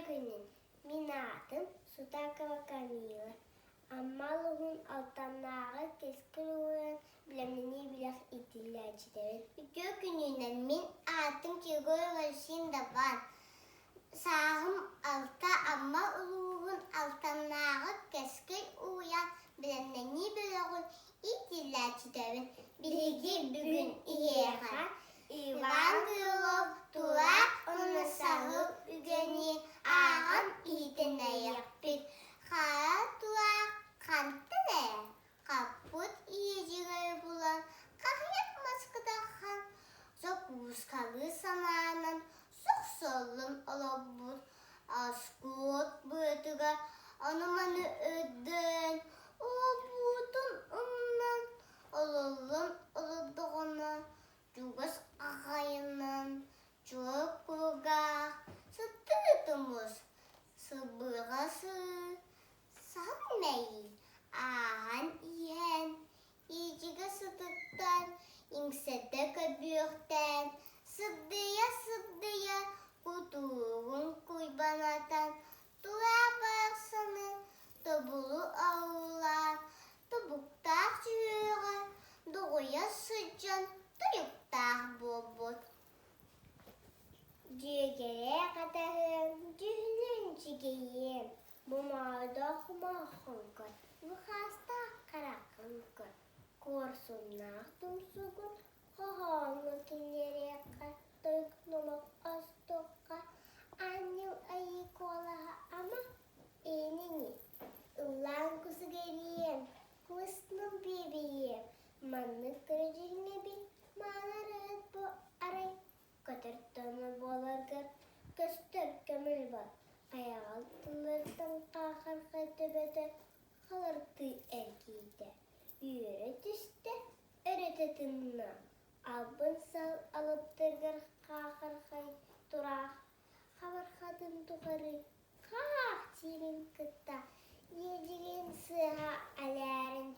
günün. Min adım Sudakova Kamila. Ammalıhın altanları keskin uyan bilemini bilak itillercilerin. Video gününden min adım Kirgoy Rışin'da var. Sağım alta ammalıhın altanları keskin uyan bilemini bilak itillercilerin. Bilgi bugün iyeğen. İvan Gülov Tura onu sahıl ügeni ağam idene yapır. Kara tura kantene kaput iyicileri bulan kahyak maskıdahan. Sok buskalı sananan sok solun olabur. Askut bıtıga anımanı ödün. Olabudun ondan olalım oladuğuna. Cugas ağayının çok kurga sıtırtımız sıbırası sanmeyi ağan iyen iyiciga sıtıktan ingsede kabürten sıddıya kuturun kuybanatan dua barsanın tabulu ağlar tabuktar çüğüren doğuya sıcan tuyuktar bobot. Cügere kadarım, cühlün cigeyim. Bu mağda kumahınkır, bu hasta karakınkır. Korsunlar tumsugun, kohanlı kinlere kattık nomak astıkka. Annem ayık olaha ama enini. Ulan kusu geliyim, kusnum bebeğim. Manlık kırıcılığına bir mağlara bu aray. Katartanı bolargar, köstür kömül var. Ayağıltılırdan kahır katibede, kalırtı erkide. Yürü düştü, öğretetinna. Albın sal alıptırgır kahır kay durak. Havar kadın tuğarı, kah çirin kıtta. Yedirin sıha aların